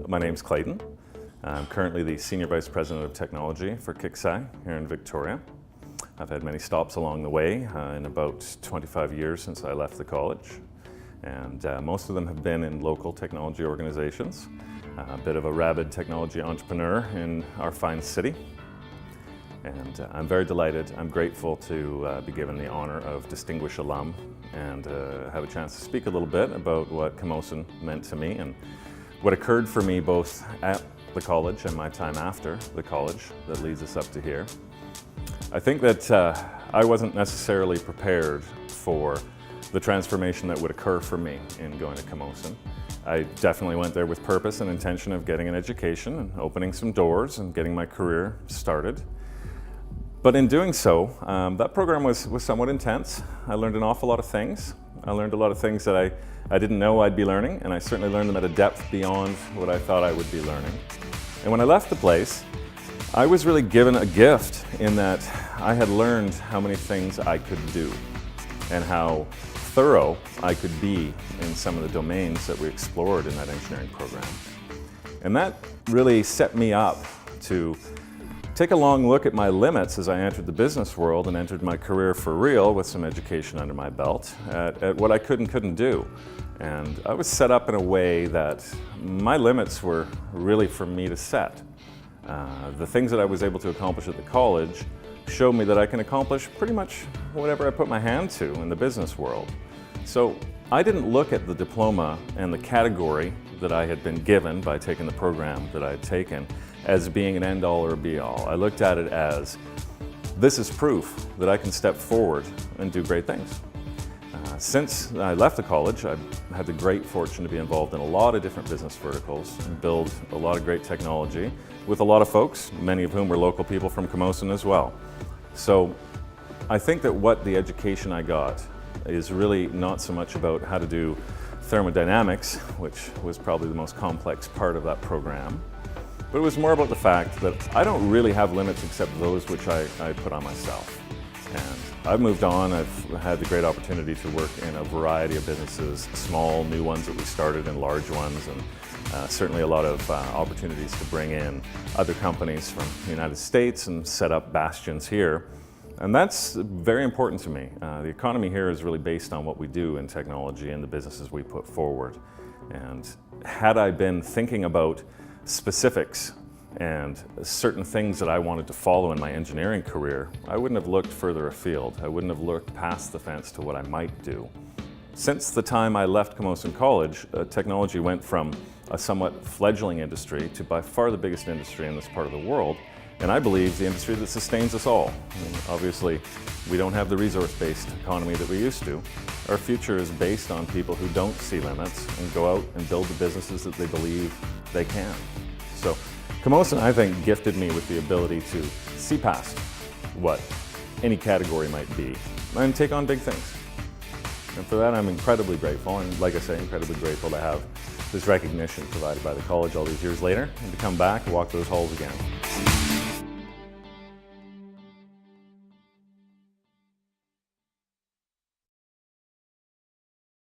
My name's Clayton. I'm currently the Senior Vice President of Technology for KIXEYE here in Victoria. I've had many stops along the way in about 25 years since I left the college. And most of them have been in local technology organizations. A bit of a rabid technology entrepreneur in our fine city. And I'm very delighted, I'm grateful to be given the honor of Distinguished Alum and have a chance to speak a little bit about what Camosun meant to me and what occurred for me both at the college and my time after the college that leads us up to here. I think that I wasn't necessarily prepared for the transformation that would occur for me in going to Camosun. I definitely went there with purpose and intention of getting an education and opening some doors and getting my career started. But in doing so, that program was somewhat intense. I learned an awful lot of things. I learned a lot of things that I didn't know I'd be learning, and I certainly learned them at a depth beyond what I thought I would be learning. And when I left the place, I was really given a gift in that I had learned how many things I could do and how thorough I could be in some of the domains that we explored in that engineering program. And that really set me up to take a long look at my limits as I entered the business world and entered my career for real with some education under my belt at what I could and couldn't do. And I was set up in a way that my limits were really for me to set. The things that I was able to accomplish at the college showed me that I can accomplish pretty much whatever I put my hand to in the business world. So I didn't look at the diploma and the category that I had been given by taking the program that I had taken as being an end-all or a be-all. I looked at it as, this is proof that I can step forward and do great things. Since I left the college, I've had the great fortune to be involved in a lot of different business verticals and build a lot of great technology with a lot of folks, many of whom were local people from Camosun as well. So I think that what the education I got is really not so much about how to do thermodynamics, which was probably the most complex part of that program, but it was more about the fact that I don't really have limits except those which I put on myself. And I've moved on, I've had the great opportunity to work in a variety of businesses, small, new ones that we started and large ones, and certainly a lot of opportunities to bring in other companies from the United States and set up bastions here. And that's very important to me. The economy here is really based on what we do in technology and the businesses we put forward. And had I been thinking about specifics and certain things that I wanted to follow in my engineering career, I wouldn't have looked further afield. I wouldn't have looked past the fence to what I might do. Since the time I left Camosun College, technology went from a somewhat fledgling industry to by far the biggest industry in this part of the world, and I believe the industry that sustains us all. I mean, obviously, we don't have the resource-based economy that we used to. Our future is based on people who don't see limits and go out and build the businesses that they believe they can. So Camosun, I think, gifted me with the ability to see past what any category might be and take on big things. And for that, I'm incredibly grateful, and like I say, incredibly grateful to have this recognition provided by the college all these years later and to come back and walk those halls again.